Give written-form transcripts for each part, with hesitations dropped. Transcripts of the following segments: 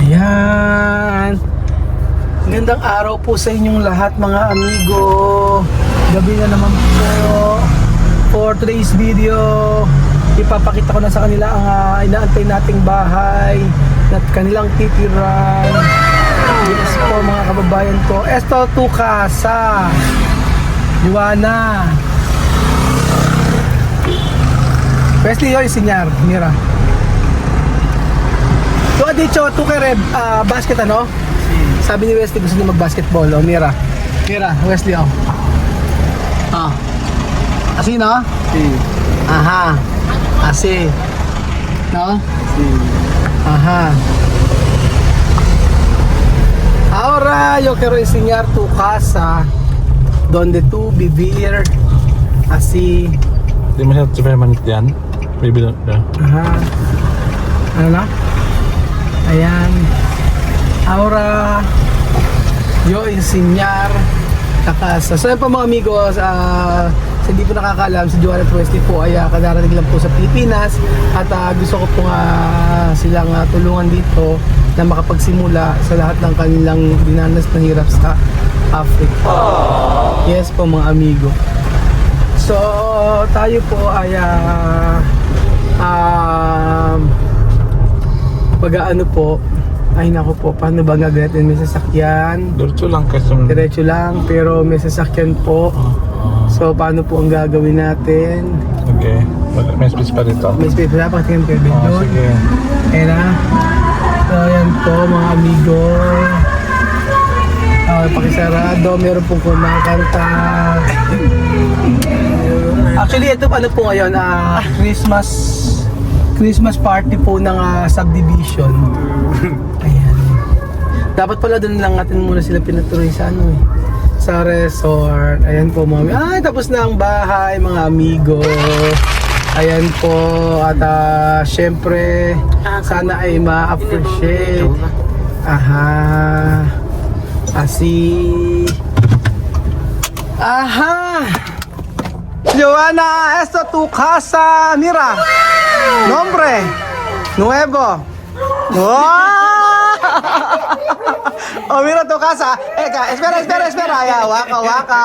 Ayan. Magandang araw po sa inyong lahat mga amigo. Gabi na naman po. For today's video, ipapakita ko na sa kanila ang inaantay nating bahay at kanilang titiran. Yes po mga kababayan ko. Esto tu casa. Juana. Wesley yoy senyar, mira. Tu ha dicho, tu kay basket ano? Sabi ni Wesley gusto niya mag-basketball. O, mira. Mira, Wesley, oh. Ah. Así, no? Sí. Ajá. Así. ¿No? Sí. Ajá. Ahora yo quiero enseñar tu casa donde tú vivir así. Hindi mo siya permanent yan? Maybe not. Ajá. Ano na? Ayan. Ahora yo enseñar la casa. So yun po mga amigos, sa hindi po nakakaalam, si Joanna at Wesley po ay kadarating lang po sa Pilipinas at gusto ko po silang tulungan dito na makapagsimula sa lahat ng kanilang dinanas na hirap sa Africa. Yes po mga amigo. So tayo po ay pag-ano po, ay nako po, paano ba gagawin? May sasakyan. Diretso lang kasi. Diretso lang, pero may sasakyan po. So, paano po ang gagawin natin? Okay. May space pa dito. May space na, pakitingin kayo din doon. Sige. Ayan na. So, ayan po mga amigo. Pakisarado, meron pong kumakanta. Actually, ito ano po ngayon, Christmas party po ng subdivision. Ayan. Dapat pala doon lang natin muna sila pinatuloy sa sa resort. Ayan po mga tapos na ang bahay mga amigo. Ayan po. At syempre sana ay ma-appreciate. Aha. Así. Aha. Joanna, esto tu casa. Mira. Nombre. Nuevo. ¡Wow! Oh, mira tu casa. Espera. Ya, waka. Waka.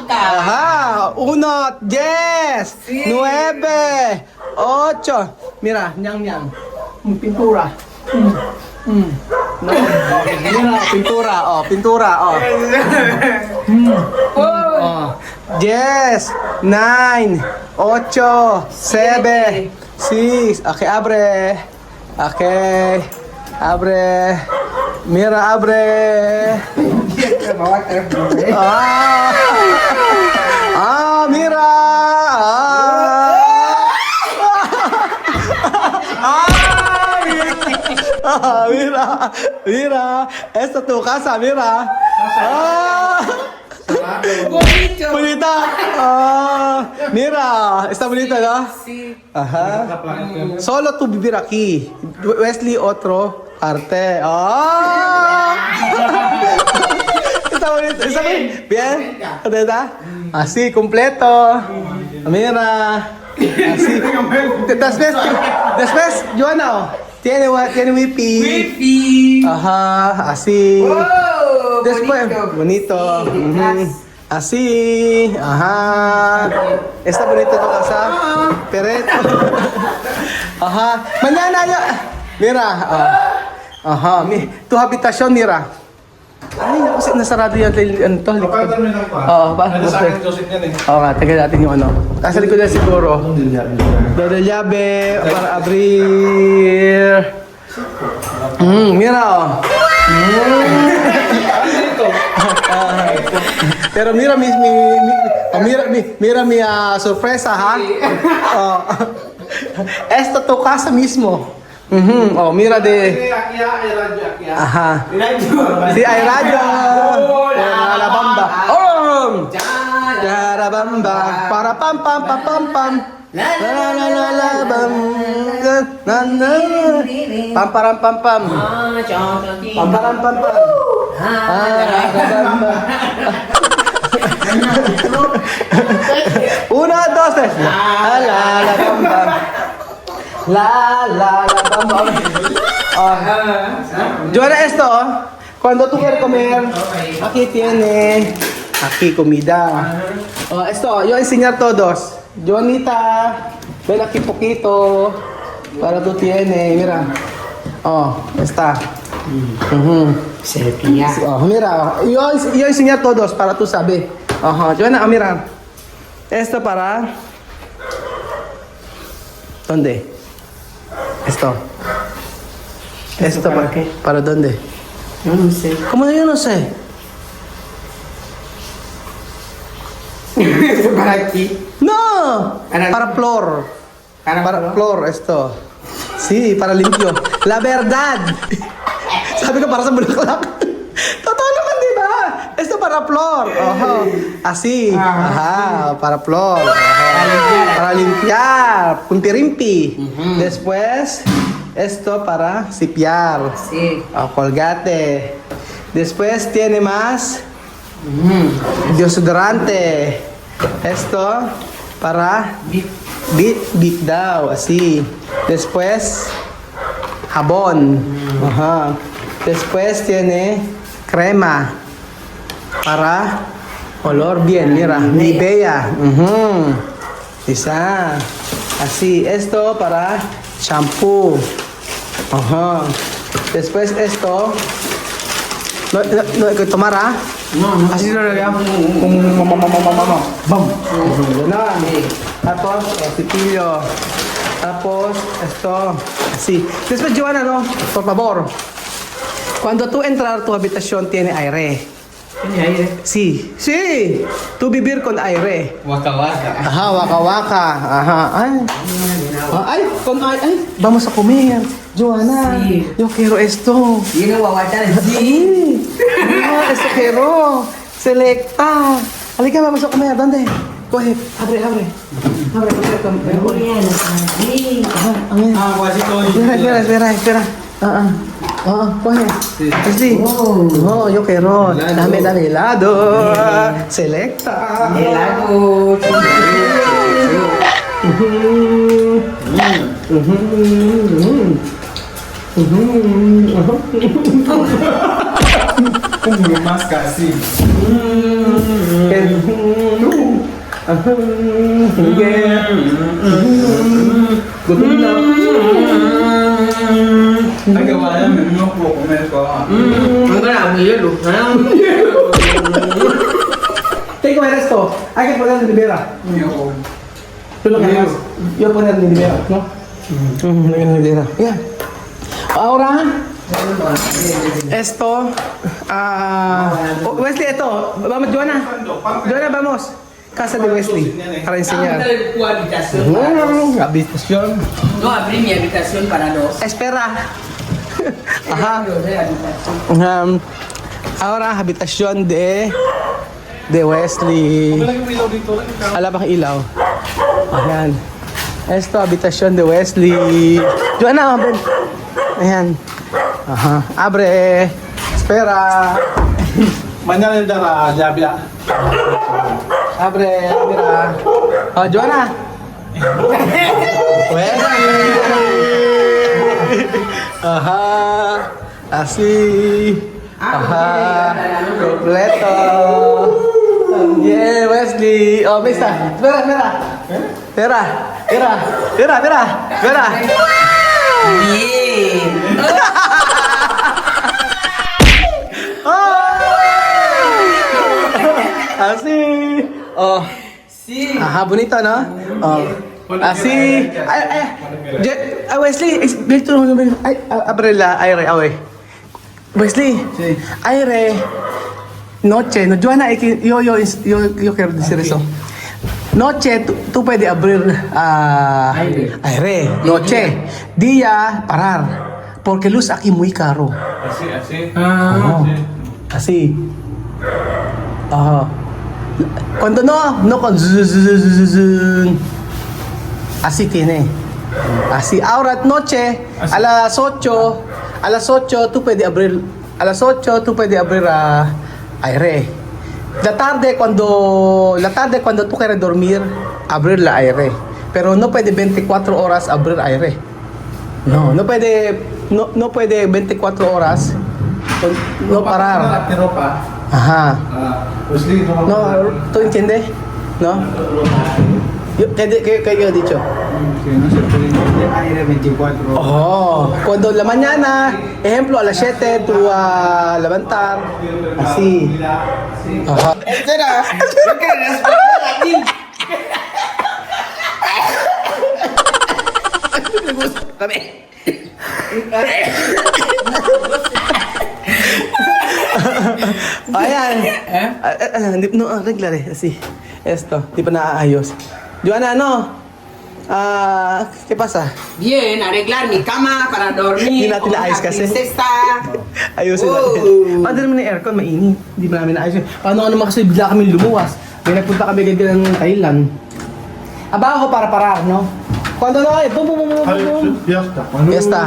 Ajá. 1, 10, 9, 8. Mira, nyang. Pintura. No. Mira, pintura. Oh, pintura. Oh. 10, 9, 8, 7, 6. Okay, abre. Okay. Abre. Mira, abre. Mira. Mira. Esta tu casa, mira. Bonita. Mira, está bonita, ¿no? Sí. Ajá. Solo tú vivir aquí. Wesley, otro parte. Está bonito. Está bien. ¿Verdad? Así, completo. Mira. Así. Después, Joana, tiene wifi. Wifi. Ajá, así. Wow, Después, bonito. Así, ajá. Está bonito tu casa. Pereto. Ajá. Mañana ya. Mira. Ajá. Tu habitación, mira. Ay, naku, nasarado yan. Ano to? Oo, ba? Oo nga, tagal natin yung ano. Nasa likod na siguro. Dodo llave para abrir. Mira, oh. Pero mira mi sorpresa, ha? Esta tu casa mismo. Oh, mira de... Ajá. Sí, hay radio. La bamba. ¡Oh! Yarabamba. Para pam pam pam pam pam. La la la la la bam. Na na. Pam param pam pam. Pam param pam pam. Bamba. Uno, dos, tres. La la la bamba. La la la bamba. Oh. Joana, esto, cuando tú quieres comer, aquí tiene, aquí comida. Oh, esto, yo enseñar todos. Joanita, ven aquí poquito, para tú tienes, mira. Oh, está. Sepia. Oh, mira, yo enseñar todos para tú saber. Ajá, Joana, mira. Esto para... ¿Dónde? Esto. ¿Esto para qué? ¿Para dónde? Yo no sé. ¿Cómo yo no sé? Para aquí. No, Para- para flor. Para Para flor. flor esto. Sí, para limpio. La verdad. Sabi ko para sa bulaklak. Totoo naman, di ba? Esto para flor. Ojo. Así. Ajá, para flor. Ajá. Para limpiar. Puntirimpi. Después, esto para sipiar. Sí. Oh, colgate. Después tiene más desodorante. Esto para bit daw, así. Después jabón. Ajá. Después tiene crema para olor bien, mira, Nivea. Isa. Así, esto para shampoo. Ajá. Después esto. No hay que tomar, ¿ah? No. Así lo lagyan. Bam. Ganon. Tapos, cepillo. Tapos, esto. Así. Después, Joanna, no? Por favor. Cuando tú entrar a tu habitación, tiene aire. Tiene aire. Sí. Sí. Tu vivir con aire. Waka waka. Ajá, waka waka. Ajá. Ay. Ay, con ay. Vamos a comer. Joanna. Sí. Yo quiero esto. Yun ang wawata. Sí. Ah, esto quiero. Selecta. Halika, vamos a comer. ¿Dónde? Coge. Abre. Abre, Ajá, amin. wasito. Espera. Coge. Sí. Oh, yo quiero. Dame helado. Selecta. Helado. Mas kasi. Gutom na. Nagawa namin mo po comment ko. Ang grabe yun. Take away esto. Hay que poner en libera. Tú lo que hagas. Yo poner en libera, ¿no? En libera. Ya. Ahora, esto, Wesley, esto, vamos, Joanna, vamos, casa de Wesley, para enseñar. Habitación. No abrí mi habitación para dos. Espera. Ajá. Ahora, habitación de Wesley. Wala bang ilaw? Ayan. Esto, habitación de Wesley. Joanna, ven. Ayan. Ajá. Abre. Espera. Mañana le dará llave. Abre. Mira. Oh, Joanna. Wesley. Ajá. Así. Ajá. Completo. Yeah, Wesley. Oh, misa. Espera. Bien. Así. Oh. Sí. Ajá, bonito, ¿no? Oh. Así. Wesley, abre la aire, Wesley. Sí. Aire. Noche. No, Joanna, yo quiero decir eso. Noche, tú puede abrir aire. Noche. Día, parar. Porque luz aquí muy caro. Así. Oh, así. Ajá. Cuando no con zzzz. Así tiene. Así. Ahora noche, a las 8, tú puede abrir, a las 8 tú puede abrir aire. La tarde cuando tú quieres dormir, abrir la aire. Pero no puede 24 horas abrir aire. No puede 24 horas no parar. Pero pa. Ajá. Pues di, No, ¿tú entiendes? ¿No? ¿Qué yo he dicho? Sí, no se puede ir aire 24 horas. Oh, cuando la mañana, ejemplo, a las 7 tú levantar, así. Ajá. Espera, yo quiero responder a mí. Ayan. No, arreglaré, así. Esto, di pa naaayos. Joanna, ano? ¿Qué pasa? Bien, arreglar mi cama para dormir. Hindi natin como naayos una kasi. princesa. Ayusin Oh. natin. Paano naman yung aircon? Mainit. Hindi pa namin naayos yun. Paano naman kasi bigla kami lumuwas? May nagpunta kami ganyan ng Thailand. Aba ako para parar, no? Cuando no hay, bum bum bum bum bum. Ya está. Ya está.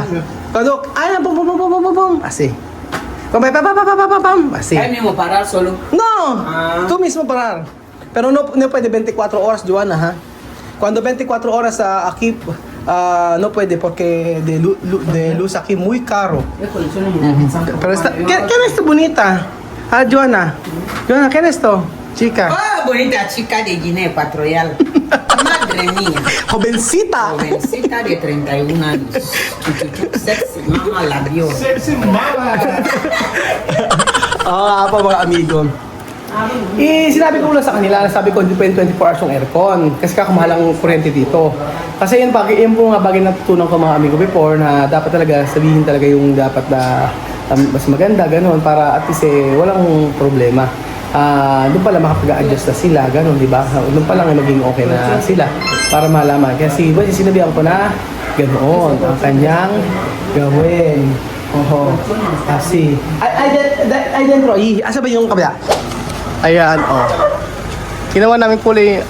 Cuando, ay, bum bum bum bum bum bum. Así. Cuando may pam, así. Ahí mismo parar solo. No! Ah. Tú mismo parar. Pero no puede 24 horas, Joanna, ha? Cuando 24 horas aquí, no puede porque de luz aquí muy caro. Pero esta, ¿quién es esta bonita? Joanna. Joanna, ¿quién es esto? Chica. Ah, bonita chica de Guinea Ecuatorial. Madre mía. Jovencita. Jovencita de 31 años. Sexy, mama la vio. Sexy mama. Pa mga amigo. Sinabi ko muna sa kanila, sabi ko hindi pwede 24 hours yung aircon kasi kakamahal ang kuryente dito. Kasi yun po nga bagay natutunan ko mga amigo before na dapat talaga sabihin talaga yung dapat na mas maganda, ganun, para at least walang problema. Doon pala makapag-adjust na sila, ganun, di ba? Doon pa lang maging okay na sila para malaman. Kasi sinabihan ko na ganoon ang kanyang gawin. Oho. Kasi, ay dentro, asa ba yung kabila? Ayan, oh. Ginawa namin kulay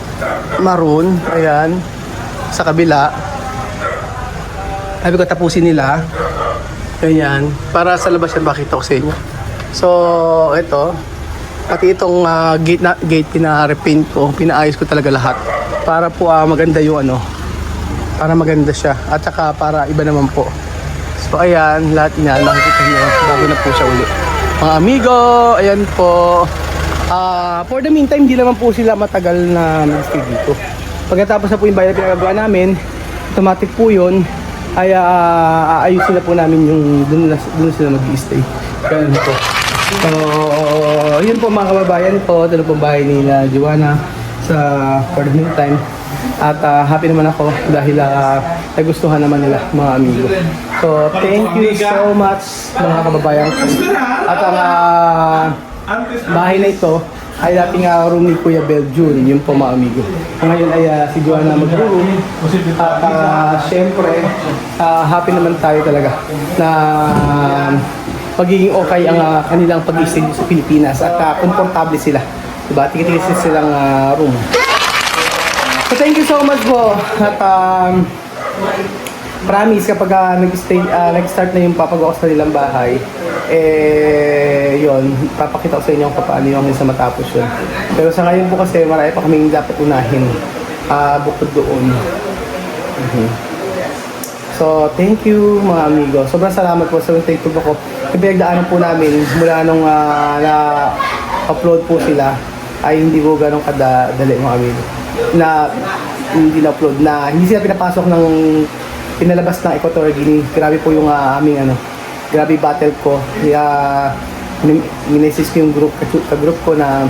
maroon, ayan, sa kabila. Sabi ko tapusin nila. Ayan, para sa labas yan makita ko sa inyo. So, ito, pati itong gate pina-repaint ko, pinaayos ko talaga lahat. Para po maganda yung para maganda siya. At saka para iba naman po. So ayan, lahat yan, makikita nyo, bago na po siya uli. Mga amigo, ayan po. For the meantime, hindi naman po sila matagal na mag-stay dito. Pagkatapos na po yung bayan na pinagagawa namin, automatic po yun, ay aayusin na po namin yung doon sila mag-stay. Ganun po. So, yun po mga kababayan po, ito po bahay nila Joanna sa for the meantime. At happy naman ako dahil nagustuhan naman nila mga amigo. So, thank you so much mga kababayan ko. At ang bahay na ito ay dating room ni Kuya Beljun, yun po mga amigo. Ngayon ay si Joanna mag-room at syempre happy naman tayo talaga na magiging okay ang kanilang pag-stay sa Pilipinas at komportable sila. Diba? Tigil-tigil silang room. So thank you so much po. At promise kapag nag-start na yung papagawa sa nilang bahay, yun, papakita ko sa inyo kung paano yung sa matapos yun. Pero sa ngayon po kasi marami pa kaming dapat unahin bukod doon. So, thank you mga amigo. Sobrang salamat po sa thankful ako. Pinagdaanan po namin mula nung na-upload po sila ay hindi po ganong kadali mga amigo. Na hindi na-upload, na hindi sila pinapasok ng pinalabas ng Equatorial Guinea. Grabe po yung aming grabe battle ko. Kaya minesis ko yung group ko na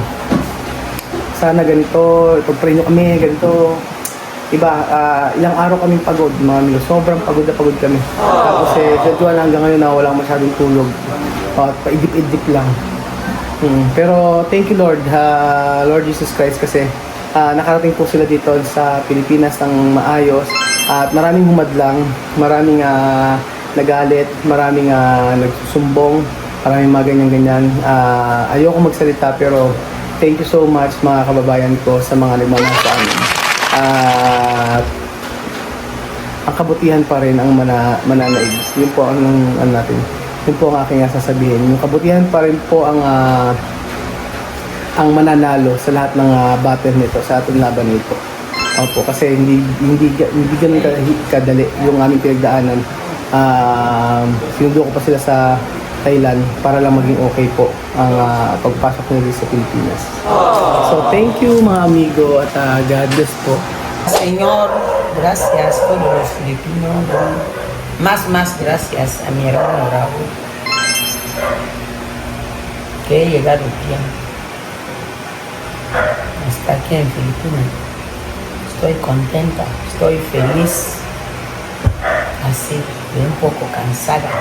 sana ganito, pag-pray nyo kami, ganito. Iba, ilang araw kaming pagod, mga amigo. Sobrang pagod na pagod kami. Tapos Joanna na hanggang ngayon na walang masyadong tulog. At paidip-idip lang. Pero thank you Lord, Lord Jesus Christ kasi nakarating po sila dito sa Pilipinas ng maayos at maraming humadlang, maraming nagalit, maraming nagsusumbong, maraming mga ganyan-ganyan. Ayoko magsalita pero thank you so much mga kababayan ko sa mga nagmamahal sa amin. Ang kabutihan pa rin ang mananaig. Yun po ang natin. Yun po ang aking sasabihin. Yung kabutihan pa rin po ang mananalo sa lahat ng battle nito, sa ating laban nito. Opo, kasi hindi ganun kadali yung aming pinagdaanan. Sinundo ko pa sila sa Thailand para lang maging okay po ang pagpasok nila sa Pilipinas. So thank you mga amigo at God bless po. Señor, gracias por los Filipinos. Más gracias a mi hermano Raúl. Que he llegado bien. Hasta aquí en Filipinas. Estoy contenta, estoy feliz. Así, de un poco cansada.